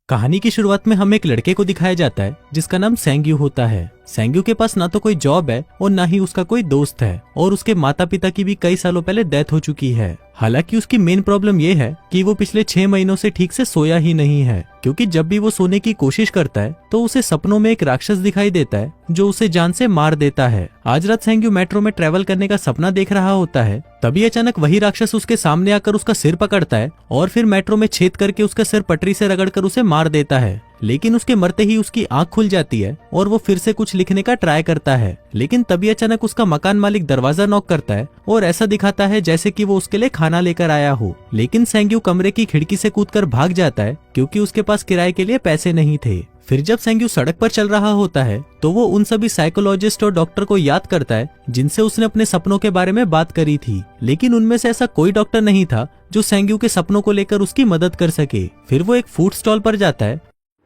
कहानी की शुरुआत में हमें एक लड़के को दिखाया जाता है जिसका नाम सेंग्यू होता है। सेंग्यू के पास ना तो कोई जॉब है और ना ही उसका कोई दोस्त है और उसके माता पिता की भी कई सालों पहले डेथ हो चुकी है। हालांकि उसकी मेन प्रॉब्लम ये है कि वो पिछले 6 महीनों से ठीक से सोया ही नहीं है, क्योंकि जब भी वो सोने की कोशिश करता है तो उसे सपनों में एक राक्षस दिखाई देता है जो उसे जान से मार देता है। आज रात सेंग्यू मेट्रो में ट्रेवल करने का सपना देख रहा होता है, तभी अचानक वही राक्षस उसके सामने आकर उसका सिर पकड़ता है और फिर मेट्रो में छेद करके उसका सिर पटरी से रगड़कर उसे मार देता है। लेकिन उसके मरते ही उसकी आंख खुल जाती है और वो फिर से कुछ लिखने का ट्राई करता है, लेकिन तभी अचानक उसका मकान मालिक दरवाजा नॉक करता है और ऐसा दिखाता है जैसे कि वो उसके लिए खाना लेकर आया हो। लेकिन सेंग्यू कमरे की खिड़की से कूदकर भाग जाता है क्योंकि उसके पास किराए के लिए पैसे नहीं थे। फिर जब सेंग्यू सड़क पर चल रहा होता है तो वो उन सभी साइकोलॉजिस्ट और डॉक्टर को याद करता है जिनसे उसने अपने सपनों के बारे में बात करी थी, लेकिन उनमें से ऐसा कोई डॉक्टर नहीं था जो सेंग्यू के सपनों को लेकर उसकी मदद कर सके। फिर वो एक फूड स्टॉल पर जाता है।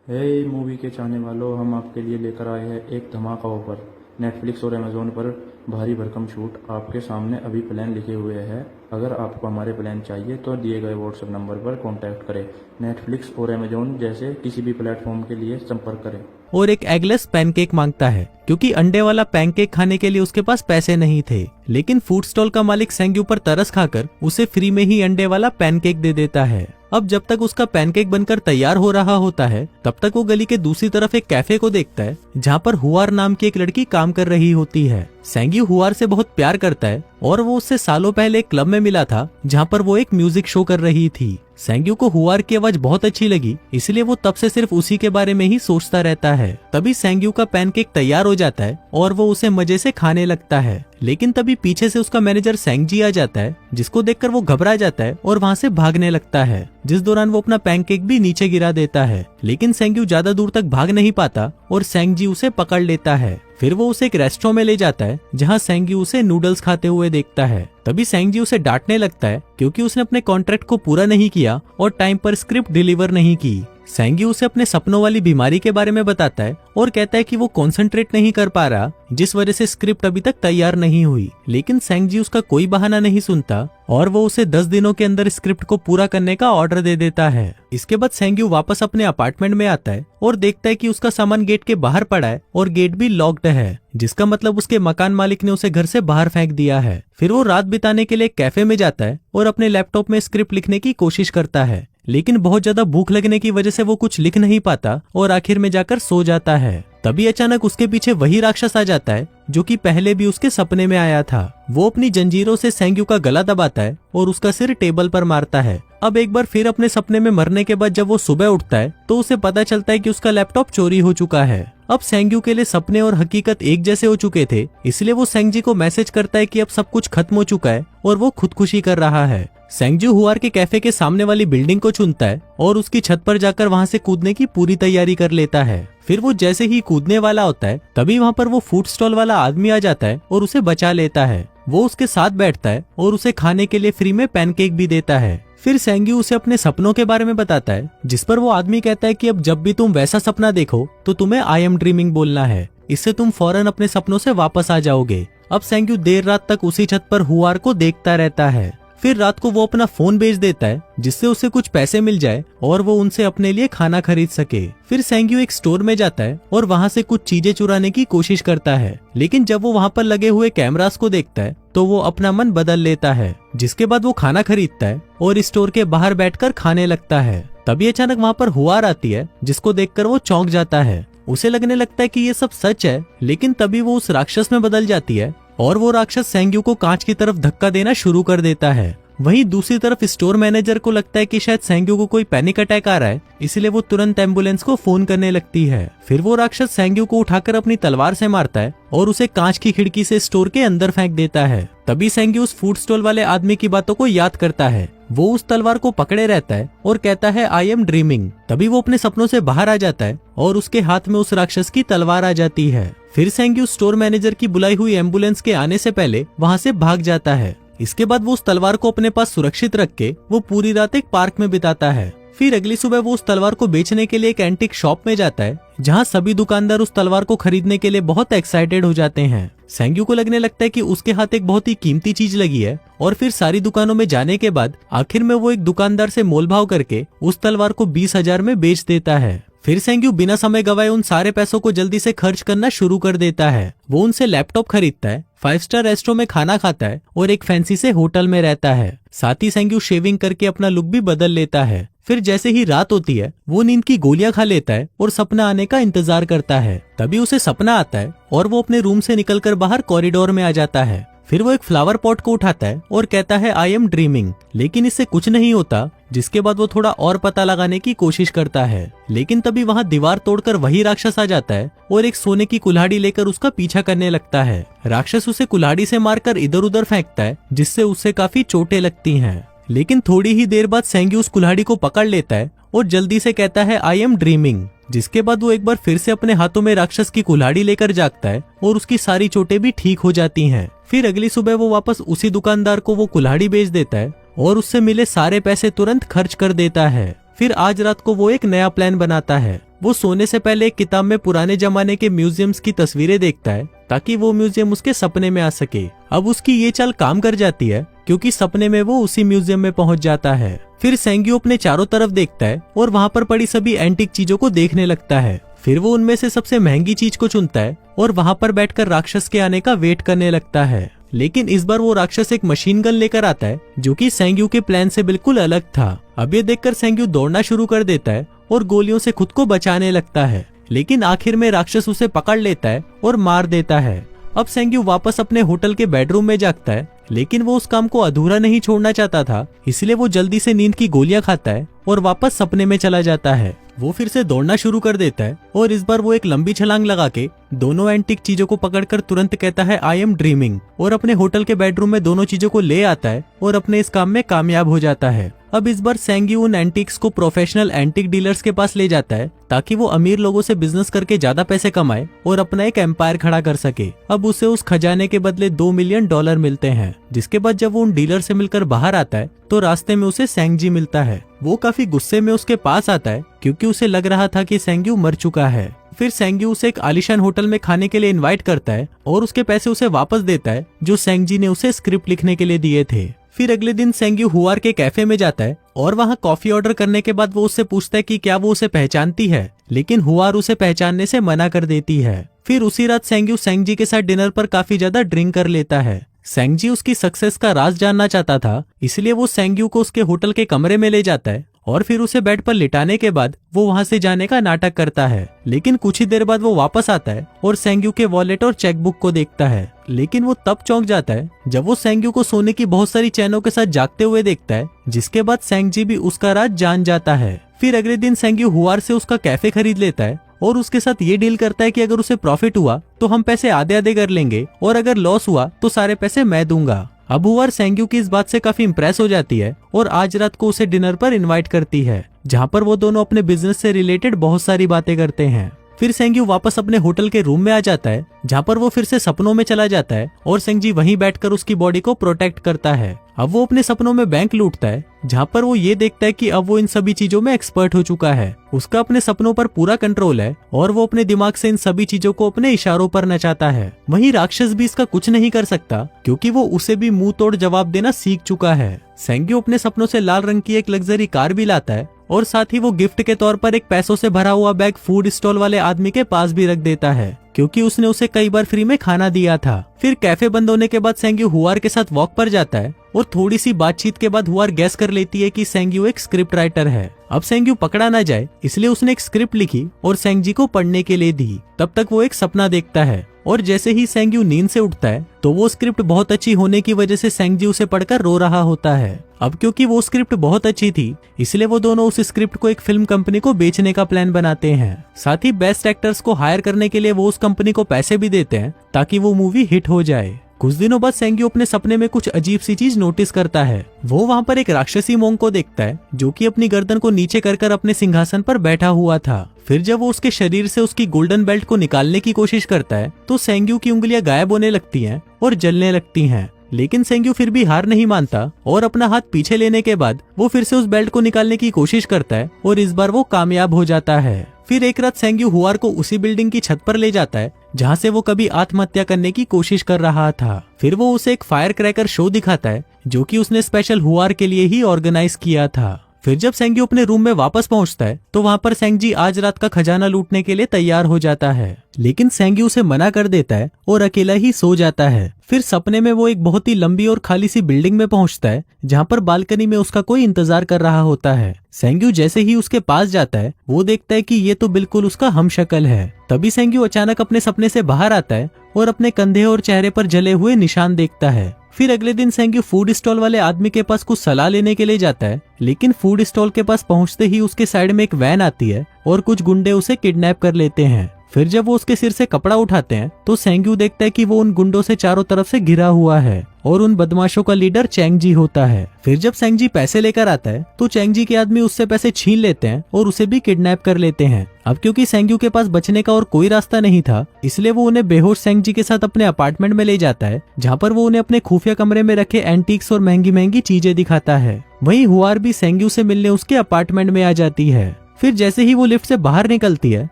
हे मूवी के चाहने वालों, हम आपके लिए लेकर आए हैं एक धमाका ऑफर। नेटफ्लिक्स और अमेजोन पर भारी भरकम छूट आपके सामने अभी प्लान लिखे हुए हैं। अगर आपको हमारे प्लान चाहिए तो दिए गए व्हाट्सएप नंबर पर कांटेक्ट करें। नेटफ्लिक्स और अमेजोन जैसे किसी भी प्लेटफॉर्म के लिए संपर्क करें। और एक एगलेस पैनकेक मांगता है क्योंकि अंडे वाला पैनकेक खाने के लिए उसके पास पैसे नहीं थे। लेकिन फूड स्टॉल का मालिक सेंग्यू पर तरस खाकर उसे फ्री में ही अंडे वाला पैनकेक दे देता है। अब जब तक उसका पैनकेक बनकर तैयार हो रहा होता है तब तक वो गली के दूसरी तरफ एक कैफे को देखता है जहाँ पर हुआर नाम की एक लड़की काम कर रही होती है। सेंग्यू हुआर से बहुत प्यार करता है और वो उससे सालों पहले एक क्लब में मिला था जहाँ पर वो एक म्यूजिक शो कर रही थी। सेंग्यू को हुआर की आवाज बहुत अच्छी लगी, इसलिए वो तब से सिर्फ उसी के बारे में ही सोचता रहता है। तभी सेंग्यू का पैनकेक तैयार हो जाता है और वो उसे मजे से खाने लगता है। लेकिन तभी पीछे से उसका मैनेजर सेंगजी आ जाता है, जिसको देखकर वो घबरा जाता है और वहाँ से भागने लगता है, जिस दौरान वो अपना पैनकेक भी नीचे गिरा देता है। लेकिन सेंग्यू ज्यादा दूर तक भाग नहीं पाता और सेंगजी उसे पकड़ लेता है। फिर वो उसे एक रेस्टोरेंट में ले जाता है जहाँ सेंग्यू उसे नूडल्स खाते हुए देखता है। तभी सेंग्जी उसे डांटने लगता है क्योंकि उसने अपने कॉन्ट्रैक्ट को पूरा नहीं किया और टाइम पर स्क्रिप्ट डिलीवर नहीं की। सेंग्यू उसे अपने सपनों वाली बीमारी के बारे में बताता है और कहता है कि वो कंसंट्रेट नहीं कर पा रहा, जिस वजह से स्क्रिप्ट अभी तक तैयार नहीं हुई। लेकिन सेंग्जी उसका कोई बहाना नहीं सुनता और वो उसे 10 दिनों के अंदर स्क्रिप्ट को पूरा करने का ऑर्डर दे देता है। इसके बाद सेंग्यू वापस अपने अपार्टमेंट में आता है और देखता है कि उसका सामान गेट के बाहर पड़ा है और गेट भी लॉक्ड है, जिसका मतलब उसके मकान मालिक ने उसे घर से बाहर फेंक दिया है। फिर वो रात बिताने के लिए कैफे में जाता है और अपने लैपटॉप में स्क्रिप्ट लिखने की कोशिश करता है, लेकिन बहुत ज्यादा भूख लगने की वजह से वो कुछ लिख नहीं पाता और आखिर में जाकर सो जाता है। तभी अचानक उसके पीछे वही राक्षस आ जाता है जो कि पहले भी उसके सपने में आया था। वो अपनी जंजीरों से सेंग्यू का गला दबाता है और उसका सिर टेबल पर मारता है। अब एक बार फिर अपने सपने में मरने के बाद जब वो सुबह उठता है तो उसे पता चलता है कि उसका लैपटॉप चोरी हो चुका है। अब सेंग्यू के लिए सपने और हकीकत एक जैसे हो चुके थे, इसलिए वो सेंगजी को मैसेज करता है कि अब सब कुछ खत्म हो चुका है और वो खुदकुशी कर रहा है। सेंग्यू हुआर के कैफे के सामने वाली बिल्डिंग को चुनता है और उसकी छत पर जाकर वहां से कूदने की पूरी तैयारी कर लेता है। फिर वो जैसे ही कूदने वाला होता है तभी वहां पर वो फूड स्टॉल वाला आदमी आ जाता है और उसे बचा लेता है। वो उसके साथ बैठता है और उसे खाने के लिए फ्री में पैनकेक भी देता है। फिर सेंग्यू उसे अपने सपनों के बारे में बताता है, जिस पर वो आदमी कहता है कि अब जब भी तुम वैसा सपना देखो तो तुम्हें आई एम ड्रीमिंग बोलना है, इससे तुम फौरन अपने सपनों से वापस आ जाओगे। अब सेंग्यू देर रात तक उसी छत पर हुआर को देखता रहता है। फिर रात को वो अपना फोन बेच देता है जिससे उसे कुछ पैसे मिल जाए और वो उनसे अपने लिए खाना खरीद सके। फिर सेंग्यू एक स्टोर में जाता है और वहां से कुछ चीजें चुराने की कोशिश करता है, लेकिन जब वो वहां पर लगे हुए कैमरास को देखता है तो वो अपना मन बदल लेता है, जिसके बाद वो खाना खरीदता है और स्टोर के बाहर बैठकर खाने लगता है। तभी अचानक वहां पर हुआर आती है, जिसको देखकर वो चौंक जाता है। उसे लगने लगता है कि ये सब सच है, लेकिन तभी वो उस राक्षस में बदल जाती है और वो राक्षस सेंग्यू को कांच की तरफ धक्का देना शुरू कर देता है। वहीं दूसरी तरफ स्टोर मैनेजर को लगता है कि शायद सेंग्यू को कोई पैनिक अटैक आ रहा है, इसलिए वो तुरंत एम्बुलेंस को फोन करने लगती है। फिर वो राक्षस सेंग्यू को उठाकर अपनी तलवार से मारता है और उसे कांच की खिड़की से स्टोर के अंदर फेंक देता है। तभी सेंग्यू उस फूड स्टॉल वाले आदमी की बातों को याद करता है। वो उस तलवार को पकड़े रहता है और कहता है आई एम ड्रीमिंग। तभी वो अपने सपनों से बाहर आ जाता है और उसके हाथ में उस राक्षस की तलवार आ जाती है। फिर सेंग्यू स्टोर मैनेजर की बुलाई हुई एम्बुलेंस के आने से पहले वहाँ से भाग जाता है। इसके बाद वो उस तलवार को अपने पास सुरक्षित रख के वो पूरी रात एक पार्क में बिताता है। फिर अगली सुबह वो उस तलवार को बेचने के लिए एक एंटीक शॉप में जाता है, जहाँ सभी दुकानदार उस तलवार को खरीदने के लिए बहुत एक्साइटेड हो जाते हैं। सेंग्यू को लगने लगता है कि उसके हाथ एक बहुत ही कीमती चीज लगी है, और फिर सारी दुकानों में जाने के बाद आखिर में वो एक दुकानदार से मोलभाव करके उस तलवार को 20,000 में बेच देता है। फिर सेंग्यू बिना समय गवाए उन सारे पैसों को जल्दी से खर्च करना शुरू कर देता है। वो उनसे लैपटॉप खरीदता है, 5 स्टार रेस्टोरेंट में खाना खाता है और एक फैंसी से होटल में रहता है। साथ ही सेंग्यू शेविंग करके अपना लुक भी बदल लेता है। फिर जैसे ही रात होती है वो नींद की गोलियां खा लेता है और सपना आने का इंतजार करता है। तभी उसे सपना आता है और वो अपने रूम से निकलकर बाहर कॉरिडोर में आ जाता है। फिर वो एक फ्लावर पॉट को उठाता है और कहता है आई एम ड्रीमिंग, लेकिन इससे कुछ नहीं होता। जिसके बाद वो थोड़ा और पता लगाने की कोशिश करता है, लेकिन तभी वहाँ दीवार तोड़कर वही राक्षस आ जाता है और एक सोने की कुल्हाड़ी लेकर उसका पीछा करने लगता है। राक्षस उसे कुल्हाड़ी से मारकर इधर उधर फेंकता है, जिससे उसे काफी चोटें लगती हैं। लेकिन थोड़ी ही देर बाद सेंग्यू उस कुल्हाड़ी को पकड़ लेता है और जल्दी से कहता है आई एम ड्रीमिंग। जिसके बाद वो एक बार फिर से अपने हाथों में राक्षस की कुल्हाड़ी लेकर जागता है और उसकी सारी चोटें भी ठीक हो जाती हैं। फिर अगली सुबह वो वापस उसी दुकानदार को वो कुल्हाड़ी बेच देता है और उससे मिले सारे पैसे तुरंत खर्च कर देता है। फिर आज रात को वो एक नया प्लान बनाता है। वो सोने से पहले एक किताब में पुराने जमाने के म्यूजियम्स की तस्वीरें देखता है, ताकि वो म्यूजियम उसके सपने में आ सके। अब उसकी ये चाल काम कर जाती है, क्योंकि सपने में वो उसी म्यूजियम में पहुंच जाता है। फिर सेंग्यू अपने चारों तरफ देखता है और वहाँ पर पड़ी सभी एंटीक चीजों को देखने लगता है। फिर वो उनमें से सबसे महंगी चीज को चुनता है और वहाँ पर बैठकर राक्षस के आने का वेट करने लगता है। लेकिन इस बार वो राक्षस एक मशीन गन लेकर आता है, जो कि सेंग्यू के प्लान से बिल्कुल अलग था। अब ये देखकर सेंग्यू दौड़ना शुरू कर देता है और गोलियों से खुद को बचाने लगता है, लेकिन आखिर में राक्षस उसे पकड़ लेता है और मार देता है। अब सेंग्यू वापस अपने होटल के बेडरूम में जागता है, लेकिन वो उस काम को अधूरा नहीं छोड़ना चाहता था, इसलिए वो जल्दी से नींद की गोलियां खाता है और वापस सपने में चला जाता है। वो फिर से दौड़ना शुरू कर देता है और इस बार वो एक लंबी छलांग लगा के दोनों एंटीक चीजों को पकड़कर तुरंत कहता है आई एम ड्रीमिंग, और अपने होटल के बेडरूम में दोनों चीजों को ले आता है और अपने इस काम में कामयाब हो जाता है। अब इस बार सेंग्यू उन एंटीक्स को प्रोफेशनल एंटीक डीलर्स के पास ले जाता है, ताकि वो अमीर लोगों से बिजनेस करके ज्यादा पैसे कमाए और अपना एक एम्पायर खड़ा कर सके। अब उसे उस खजाने के बदले $2 मिलियन मिलते हैं। जिसके बाद जब वो उन डीलर से मिलकर बाहर आता है तो रास्ते में उसे सेंगजी मिलता है। वो काफी गुस्से में उसके पास आता है, क्योंकि उसे लग रहा था कि सेंग्यू मर चुका है। फिर सेंग्यू उसे एक आलीशान होटल में खाने के लिए इनवाइट करता है और उसके पैसे उसे वापस देता है, जो सेंगजी ने उसे स्क्रिप्ट लिखने के लिए दिए थे। फिर अगले दिन सेंग्यू हुआर के कैफे में जाता है और वहाँ कॉफी ऑर्डर करने के बाद वो उससे पूछता है कि क्या वो उसे पहचानती है, लेकिन हुआर उसे पहचानने से मना कर देती है। फिर उसी रात सेंग्यू सेंगजी के साथ डिनर पर काफी ज्यादा ड्रिंक कर लेता है। सेंगजी उसकी सक्सेस का राज जानना चाहता था, इसलिए वो सेंग्यू को उसके होटल के कमरे में ले जाता है और फिर उसे बेड पर लिटाने के बाद वो वहाँ से जाने का नाटक करता है। लेकिन कुछ ही देर बाद वो वापस आता है और सेंग्यू के वॉलेट और चेकबुक को देखता है। लेकिन वो तब चौंक जाता है जब वो सेंग्यू को सोने की बहुत सारी चैनों के साथ जागते हुए देखता है, जिसके बाद सेंगजी भी उसका राज जान जाता है। फिर अगले दिन सेंग्यू हुआर से उसका कैफे खरीद लेता है और उसके साथ ये डील करता है कि अगर उसे प्रॉफिट हुआ तो हम पैसे आधे आधे कर लेंगे और अगर लॉस हुआ तो सारे पैसे मैं दूंगा। अब हुआर सेंग्यू की इस बात से काफी इम्प्रेस हो जाती है और आज रात को उसे डिनर पर इनवाइट करती है, जहाँ पर वो दोनों अपने बिजनेस से रिलेटेड बहुत सारी बातें करते हैं। फिर सेंग्यू वापस अपने होटल के रूम में आ जाता है, जहाँ पर वो फिर से सपनों में चला जाता है और सेंगजी वहीं बैठकर उसकी बॉडी को प्रोटेक्ट करता है। अब वो अपने सपनों में बैंक लूटता है, जहाँ पर वो ये देखता है कि अब वो इन सभी चीजों में एक्सपर्ट हो चुका है। उसका अपने सपनों पर पूरा कंट्रोल है और वो अपने दिमाग से इन सभी चीजों को अपने इशारों पर नचाता है। वहीं राक्षस भी इसका कुछ नहीं कर सकता, क्योंकि वो उसे भी मुंह तोड़ जवाब देना सीख चुका है। सेंग्यू अपने सपनों से लाल रंग की एक लग्जरी कार भी लाता है और साथ ही वो गिफ्ट के तौर पर एक पैसों से भरा हुआ बैग फूड स्टॉल वाले आदमी के पास भी रख देता है, क्योंकि उसने उसे कई बार फ्री में खाना दिया था। फिर कैफे बंद होने के बाद सेंग्यू हुआर के साथ वॉक पर जाता है और थोड़ी सी बातचीत के बाद हुआर गैस कर लेती है कि सेंग्यू एक स्क्रिप्ट राइटर है। अब सेंग्यू पकड़ा ना जाए इसलिए उसने एक स्क्रिप्ट लिखी और सेंगजी को पढ़ने के लिए दी। तब तक वो एक सपना देखता है और जैसे ही सेंग्यू नींद से उठता है तो वो स्क्रिप्ट बहुत अच्छी होने की वजह से सेंगजी उसे पढ़कर रो रहा होता है। अब क्योंकि वो स्क्रिप्ट बहुत अच्छी थी, इसलिए वो दोनों उस स्क्रिप्ट को एक फिल्म कंपनी को बेचने का प्लान बनाते हैं। साथ ही बेस्ट एक्टर्स को हायर करने के लिए वो उस कंपनी को पैसे भी देते हैं, ताकि वो मूवी हिट हो जाए। कुछ दिनों बाद सेंग्यू अपने सपने में कुछ अजीब सी चीज नोटिस करता है। वो वहाँ पर एक राक्षसी मोंग को देखता है, जो कि अपनी गर्दन को नीचे कर अपने सिंहासन पर बैठा हुआ था। फिर जब वो उसके शरीर से उसकी गोल्डन बेल्ट को निकालने की कोशिश करता है तो सेंग्यू की उंगलियां गायब होने लगती हैं और जलने लगती हैं। लेकिन सेंग्यू फिर भी हार नहीं मानता और अपना हाथ पीछे लेने के बाद वो फिर से उस बेल्ट को निकालने की कोशिश करता है और इस बार वो कामयाब हो जाता है। फिर एक रात सेंग्यू हुआर को उसी बिल्डिंग की छत पर ले जाता है जहाँ से वो कभी आत्महत्या करने की कोशिश कर रहा था। फिर वो उसे एक फायर क्रैकर शो दिखाता है जो कि उसने स्पेशल हुआर के लिए ही ऑर्गेनाइज किया था। फिर जब सेंग्यू अपने रूम में वापस पहुंचता है तो वहाँ पर सेंगजी आज रात का खजाना लूटने के लिए तैयार हो जाता है, लेकिन सेंग्यू उसे मना कर देता है और अकेला ही सो जाता है। फिर सपने में वो एक बहुत ही लंबी और खाली सी बिल्डिंग में पहुंचता है जहाँ पर बालकनी में उसका कोई इंतजार कर रहा होता है। सेंग्यू जैसे ही उसके पास जाता है वो देखता है कि ये तो बिल्कुल उसका हमशक्ल है। तभी सेंग्यू अचानक अपने सपने से बाहर आता है और अपने कंधे और चेहरे पर जले हुए निशान देखता है। फिर अगले दिन सेंग्यू फूड स्टॉल वाले आदमी के पास कुछ सलाह लेने के लिए जाता है, लेकिन फूड स्टॉल के पास पहुंचते ही उसके साइड में एक वैन आती है और कुछ गुंडे उसे किडनैप कर लेते हैं। फिर जब वो उसके सिर से कपड़ा उठाते हैं तो सेंग्यू देखता है कि वो उन गुंडों से चारों तरफ से घिरा हुआ है और उन बदमाशों का लीडर चैंगजी होता है। फिर जब सेंगजी पैसे लेकर आता है तो चैंगजी के आदमी उससे पैसे छीन लेते हैं और उसे भी किडनैप कर लेते हैं। अब क्योंकि सेंग्यू के पास बचने का और कोई रास्ता नहीं था, इसलिए वो उन्हें बेहोश सेंगजी के साथ अपने अपार्टमेंट में ले जाता है जहाँ पर वो उन्हें अपने खुफिया कमरे में रखे एंटीक्स और महंगी महंगी चीजें दिखाता है। वहीं हुआर भी सेंग्यू से मिलने उसके अपार्टमेंट में आ जाती है। फिर जैसे ही वो लिफ्ट से बाहर निकलती है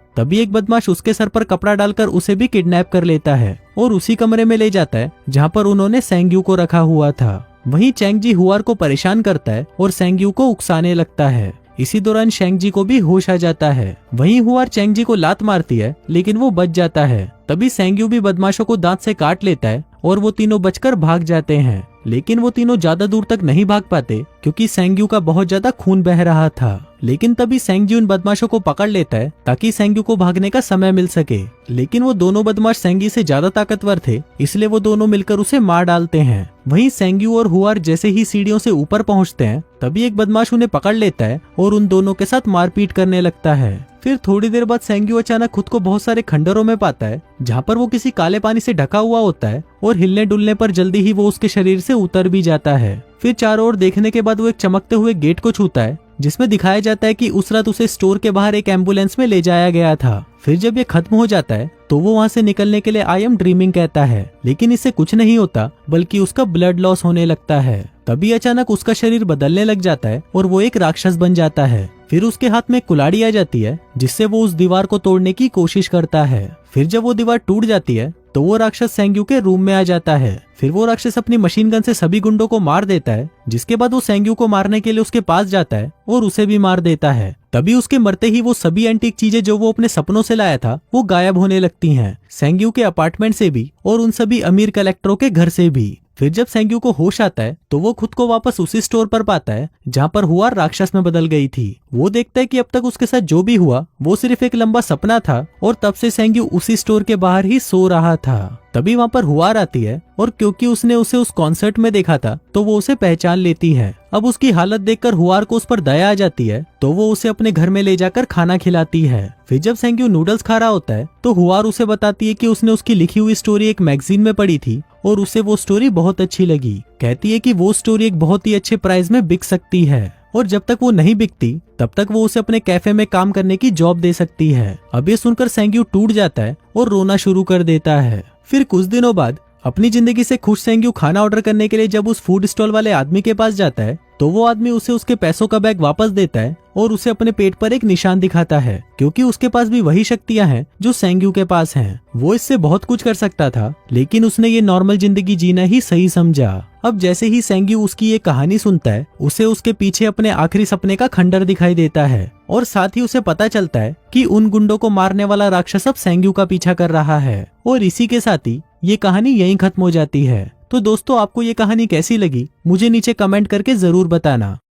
तभी एक बदमाश उसके सर पर कपड़ा डालकर उसे भी किडनैप कर लेता है और उसी कमरे में ले जाता है जहाँ पर उन्होंने सेंग्यू को रखा हुआ था। वहीं चैंगजी हुआर को परेशान करता है और सेंग्यू को उकसाने लगता है। इसी दौरान शेंगजी को भी होश आ जाता है। वहीं हुआर चैंगजी को लात मारती है लेकिन वो बच जाता है। तभी सेंग्यू भी बदमाशों को दांत से काट लेता है और वो तीनों बचकर भाग जाते हैं, लेकिन वो तीनों ज्यादा दूर तक नहीं भाग पाते क्योंकि सेंग्यू का बहुत ज्यादा खून बह रहा था। लेकिन तभी सेंग्यू उन बदमाशों को पकड़ लेता है ताकि सेंग्यू को भागने का समय मिल सके, लेकिन वो दोनों बदमाश सेंगी से ज्यादा ताकतवर थे, इसलिए वो दोनों मिलकर उसे मार डालते हैं। वहीं सेंग्यू और हुआर जैसे ही सीढ़ियों से ऊपर पहुंचते हैं तभी एक बदमाश उन्हें पकड़ लेता है और उन दोनों के साथ मारपीट करने लगता है। फिर थोड़ी देर बाद सेंग्यू अचानक खुद को बहुत सारे खंडरों में पाता है जहाँ पर वो किसी काले पानी से ढका हुआ होता है और हिलने डुलने पर जल्दी ही वो उसके शरीर से उतर भी जाता है। फिर चारों ओर देखने के बाद वो एक चमकते हुए गेट को छूता है जिसमें दिखाया जाता है कि उस रात उसे स्टोर के बाहर एक एम्बुलेंस में ले जाया गया था। फिर जब ये खत्म हो जाता है तो वो वहाँ से निकलने के लिए आई एम ड्रीमिंग कहता है, लेकिन इससे कुछ नहीं होता बल्कि उसका ब्लड लॉस होने लगता है। तभी अचानक उसका शरीर बदलने लग जाता है और वो एक राक्षस बन जाता है। फिर उसके हाथ में कुल्हाड़ी आ जाती है जिससे वो उस दीवार को तोड़ने की कोशिश करता है। फिर जब वो दीवार टूट जाती है तो वो राक्षस सेंग्यू के रूम में आ जाता है। फिर वो राक्षस अपनी मशीन गन से सभी गुंडों को मार देता है, जिसके बाद वो सेंग्यू को मारने के लिए उसके पास जाता है और उसे भी मार देता है। तभी उसके मरते ही वो सभी एंटीक चीजें जो वो अपने सपनों से लाया था वो गायब होने लगती हैं, सेंग्यू के अपार्टमेंट से भी और उन सभी अमीर कलेक्टरों के घर से भी। फिर जब सेंग्यू को होश आता है तो वो खुद को वापस उसी स्टोर पर पाता है जहाँ पर हुआर राक्षस में बदल गई थी। वो देखता है कि अब तक उसके साथ जो भी हुआ वो सिर्फ एक लंबा सपना था और तब से सेंग्यू उसी स्टोर के बाहर ही सो रहा था। तभी वहाँ पर हुआर आती है और क्योंकि उसने उसे उस कॉन्सर्ट में देखा था तो वो उसे पहचान लेती है। अब उसकी हालत देखकर हुआर को उस पर दया आ जाती है तो वो उसे अपने घर में ले जाकर खाना खिलाती है। फिर जब सेंग्यू नूडल्स खा रहा होता है तो हुआर उसे बताती है कि उसने उसकी लिखी हुई स्टोरी एक मैगजीन में पढ़ी थी और उसे वो स्टोरी बहुत अच्छी लगी। कहती है कि वो स्टोरी एक बहुत ही अच्छे प्राइस में बिक सकती है और जब तक वो नहीं बिकती तब तक वो उसे अपने कैफे में काम करने की जॉब दे सकती है। अब ये सुनकर सेंग्यू टूट जाता है और रोना शुरू कर देता है। फिर कुछ दिनों बाद अपनी जिंदगी से खुश सेंग्यू खाना ऑर्डर करने के लिए जब उस फूड स्टॉल वाले आदमी के पास जाता है तो वो आदमी उसे उसके पैसों का बैग वापस देता है और उसे अपने पेट पर एक निशान दिखाता है, क्योंकि उसके पास भी वही शक्तियां हैं जो सेंग्यू के पास हैं। वो इससे बहुत कुछ कर सकता था, लेकिन उसने ये नॉर्मल जिंदगी जीना ही सही समझा। अब जैसे ही सेंग्यू उसकी ये कहानी सुनता है उसे उसके पीछे अपने आखिरी सपने का खंडर दिखाई देता है और साथ ही उसे पता चलता है कि उन गुंडों को मारने वाला राक्षस अब सेंग्यू का पीछा कर रहा है। और इसी के साथ ही ये कहानी यहीं खत्म हो जाती है। तो दोस्तों, आपको ये कहानी कैसी लगी मुझे नीचे कमेंट करके जरूर बताना।